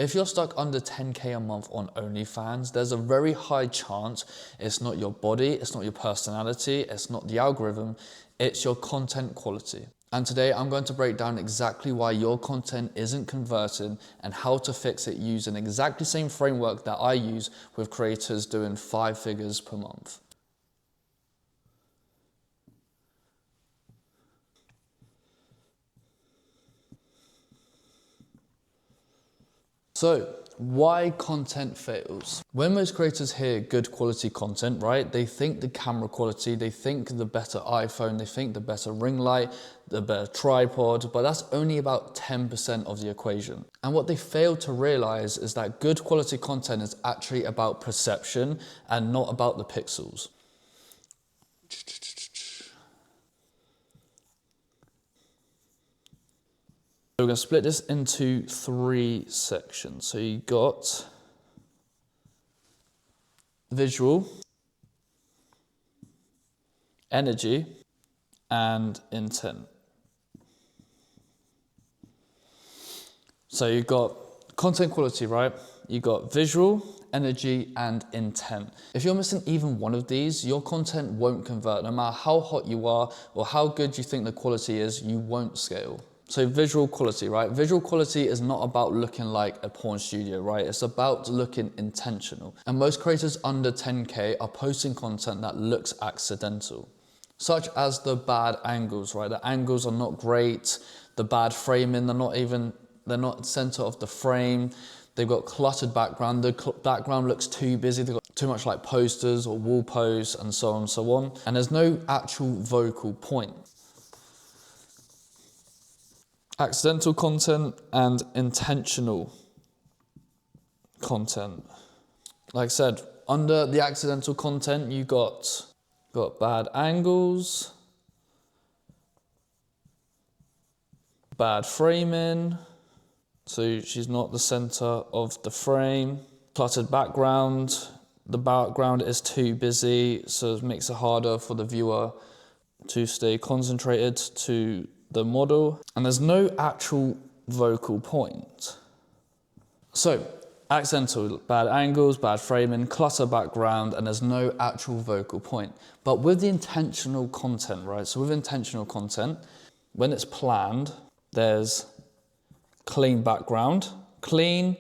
If you're stuck under 10K a month on OnlyFans, there's a very high chance it's not your body, it's not your personality, it's not the algorithm, it's your content quality. And today I'm going to break down exactly why your content isn't converting and how to fix it using exactly the same framework that I use with creators doing 5 figures per month. So, why content fails? When most creators hear good quality content, right, they think the camera quality, they think the better iPhone, they think the better ring light, the better tripod, but that's only about 10% of the equation. And what they fail to realize is that good quality content is actually about perception and not about the pixels. So we're going to split this into 3 sections. So you got visual, energy, and intent. So you've got content quality, right? You got visual, energy, and intent. If you're missing even one of these, your content won't convert. No matter how hot you are or how good you think the quality is, you won't scale. So visual quality, right? Visual quality is not about looking like a porn studio, right? It's about looking intentional. And most creators under 10K are posting content that looks accidental, such as the bad angles, right? The angles are not great. The bad framing, they're not center of the frame. They've got cluttered background. The background looks too busy. They've got too much like posters or wall posts and so on and so on. And there's no actual vocal point. Accidental content and intentional content. Like I said, under the accidental content, you got bad angles, bad framing, so she's not the center of the frame, cluttered background, the background is too busy, so it makes it harder for the viewer to stay concentrated to the model, and there's no actual vocal point. So, accidental, bad angles, bad framing, clutter background, and there's no actual vocal point. But with the intentional content, right? So with intentional content, when it's planned, there's clean background, clean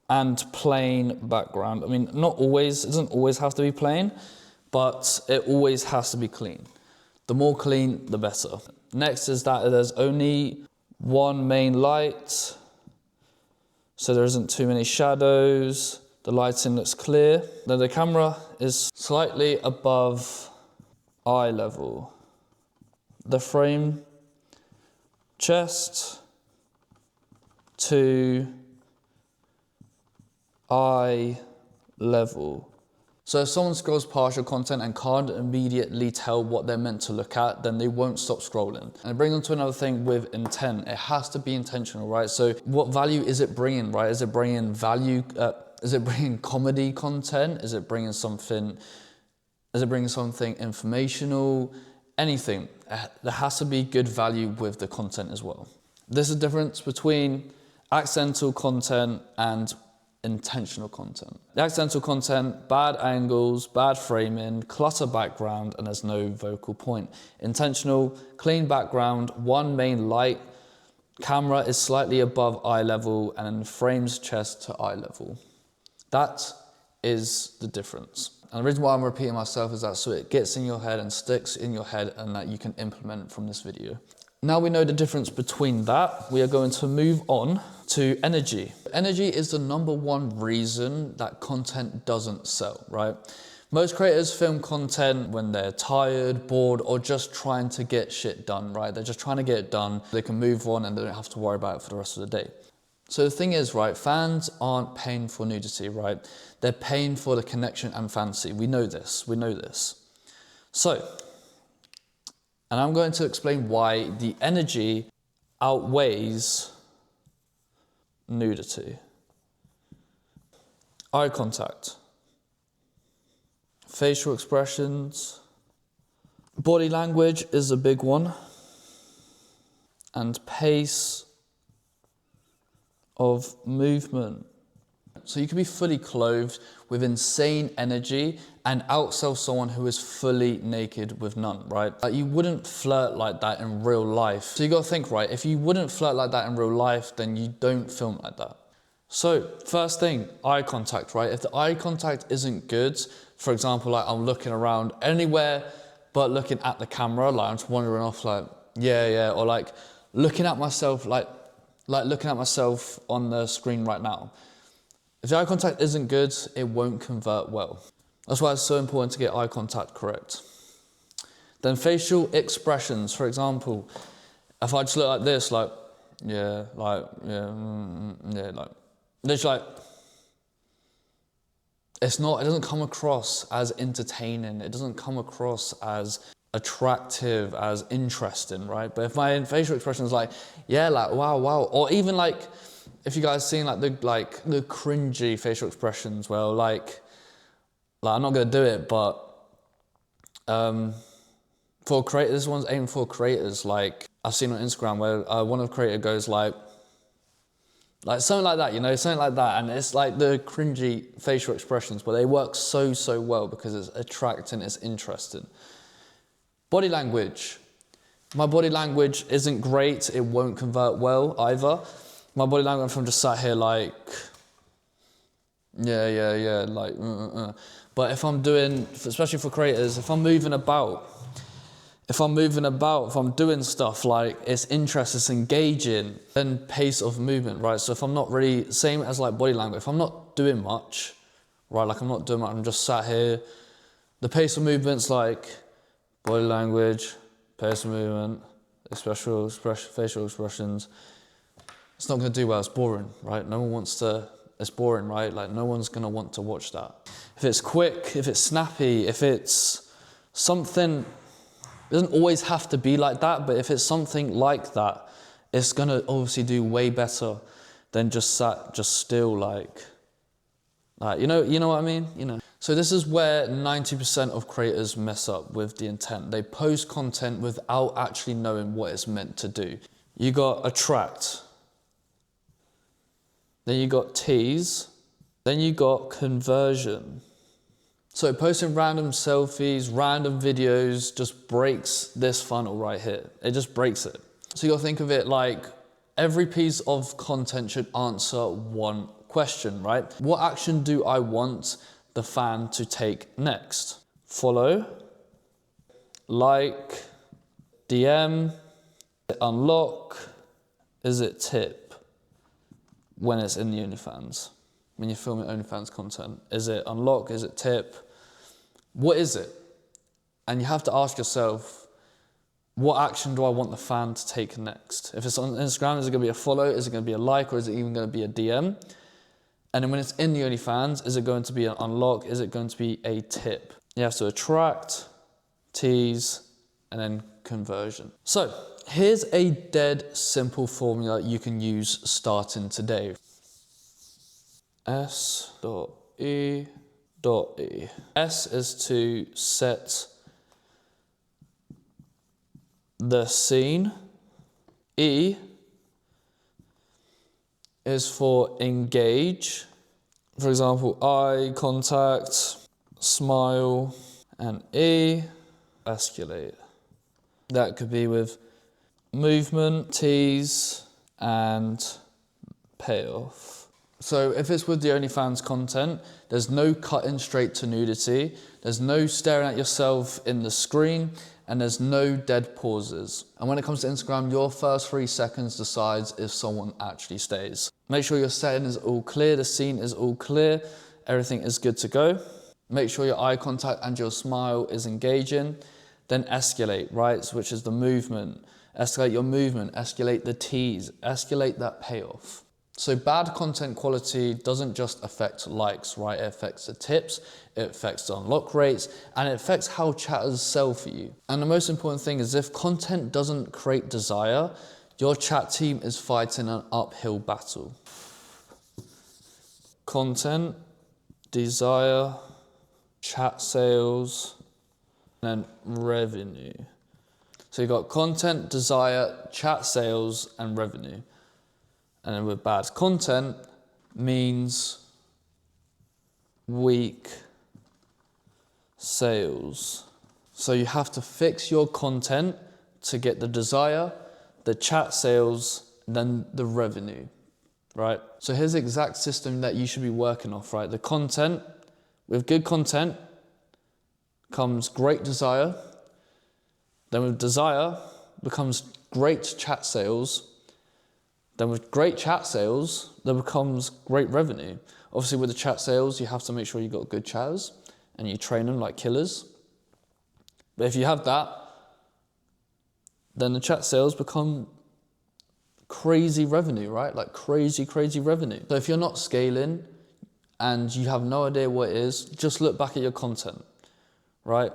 and plain background. I mean, not always, it doesn't always have to be plain, but it always has to be clean. The more clean, the better. Next is that there's only one main light, so there isn't too many shadows. The lighting looks clear. Then the camera is slightly above eye level. The frame, chest to eye level. So if someone scrolls past your content and can't immediately tell what they're meant to look at, then they won't stop scrolling. And it brings on to another thing with intent. It has to be intentional, right? So what value is it bringing, right? Is it bringing value? Is it bringing comedy content? Is it bringing something informational? Anything. There has to be good value with the content as well. There's a difference between accidental content and intentional content. The accidental content, bad angles, bad framing, clutter background, and there's no vocal point. Intentional, clean background, one main light, camera is slightly above eye level, and then frames chest to eye level. That is the difference. And the reason why I'm repeating myself is that so it gets in your head and sticks in your head and that you can implement from this video. Now we know the difference between that, we are going to move on to energy. Energy is the #1 reason that content doesn't sell, right? Most creators film content when they're tired, bored, or just trying to get shit done, right? They're just trying to get it done. They can move on and they don't have to worry about it for the rest of the day. So the thing is, right, fans aren't paying for nudity, right? They're paying for the connection and fantasy. We know this. So, and I'm going to explain why the energy outweighs nudity. Eye contact, facial expressions, body language is a big one, and pace of movement. So you can be fully clothed with insane energy and outsell someone who is fully naked with none, right? Like, you wouldn't flirt like that in real life. So you gotta think, right, if you wouldn't flirt like that in real life, then you don't film like that. So first thing, eye contact, right? If the eye contact isn't good, for example, like I'm looking around anywhere but looking at the camera, like I'm just wandering off like, yeah, or like looking at myself, like looking at myself on the screen right now. If the eye contact isn't good, it won't convert well. That's why it's so important to get eye contact correct. Then facial expressions, for example, if I just look like this, like, yeah, like, literally like, it doesn't come across as entertaining. It doesn't come across as attractive, as interesting, right? But if my facial expression is like, yeah, like, wow, or even like, if you guys seen like the cringy facial expressions, well, like I'm not gonna do it, but for creators, this one's aimed for creators. Like I've seen on Instagram where one of the creator goes like something like that, you know, something like that, and it's like the cringy facial expressions, but they work so well because it's attracting, it's interesting. Body language. My body language isn't great. It won't convert well either. My body language, if I'm just sat here like, yeah, like, But if I'm doing, especially for creators, if I'm moving about, if I'm doing stuff like it's interesting, it's engaging, then pace of movement, right? So if I'm not really, same as like body language, if I'm not doing much, right? Like I'm just sat here, the pace of movement's like body language, pace of movement, facial expressions. It's not going to do well. It's boring, right? No one wants to, it's boring, right? Like no one's going to want to watch that. If it's quick, if it's snappy, if it's something, it doesn't always have to be like that, but if it's something like that, it's going to obviously do way better than just still like, you know what I mean? You know. So this is where 90% of creators mess up with the intent. They post content without actually knowing what it's meant to do. You got attract. Then you got tease, then you got conversion. So posting random selfies, random videos just breaks this funnel right here. It just breaks it. So you gotta think of it like every piece of content should answer one question, right? What action do I want the fan to take next? Follow, like, DM, unlock, is it tip? When it's in the OnlyFans, when you're filming OnlyFans content. Is it unlock, is it tip? What is it? And you have to ask yourself, what action do I want the fan to take next? If it's on Instagram, is it gonna be a follow? Is it gonna be a like? Or is it even gonna be a DM? And then when it's in the OnlyFans, is it going to be an unlock? Is it going to be a tip? You have to attract, tease, and then conversion. So here's a dead simple formula you can use starting today. S.E.E. S is to set the scene. E is for engage. For example, eye contact, smile, and E, escalate. That could be with movement, tease, and payoff. So if it's with the OnlyFans content, there's no cutting straight to nudity, there's no staring at yourself in the screen, and there's no dead pauses. And when it comes to Instagram, your first 3 seconds decides if someone actually stays. Make sure your setting is all clear, the scene is all clear, everything is good to go. Make sure your eye contact and your smile is engaging. Then escalate, right, which is the movement. Escalate your movement, escalate the tease, escalate that payoff. So bad content quality doesn't just affect likes, right? It affects the tips, it affects the unlock rates, and it affects how chatters sell for you. And the most important thing is if content doesn't create desire, your chat team is fighting an uphill battle. Content, desire, chat sales, and then revenue. So you've got content, desire, chat sales, and revenue. And then with bad content means weak sales. So you have to fix your content to get the desire, the chat sales, then the revenue, right? So here's the exact system that you should be working off, right? The content, with good content comes great desire. Then with desire becomes great chat sales. Then with great chat sales, there becomes great revenue. Obviously with the chat sales, you have to make sure you got good chatters and you train them like killers. But if you have that, then the chat sales become crazy revenue, right? Like crazy, crazy revenue. So if you're not scaling and you have no idea what it is, just look back at your content, right?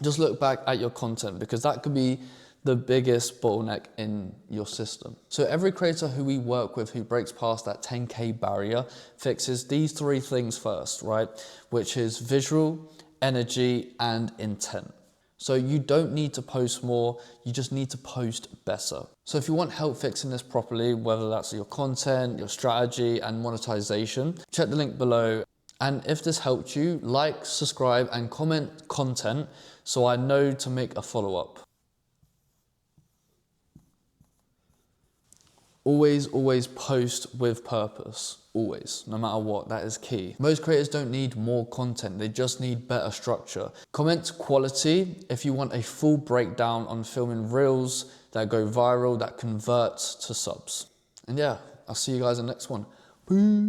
Just look back at your content because that could be the biggest bottleneck in your system. So every creator who we work with who breaks past that 10K barrier fixes these 3 things first, right? Which is visual, energy, and intent. So you don't need to post more, you just need to post better. So if you want help fixing this properly, whether that's your content, your strategy, and monetization, check the link below. And if this helped you, like, subscribe, and comment content so I know to make a follow-up. Always, always post with purpose. Always, no matter what, that is key. Most creators don't need more content, they just need better structure. Comment quality if you want a full breakdown on filming reels that go viral, that converts to subs. And yeah, I'll see you guys in the next one. Boo.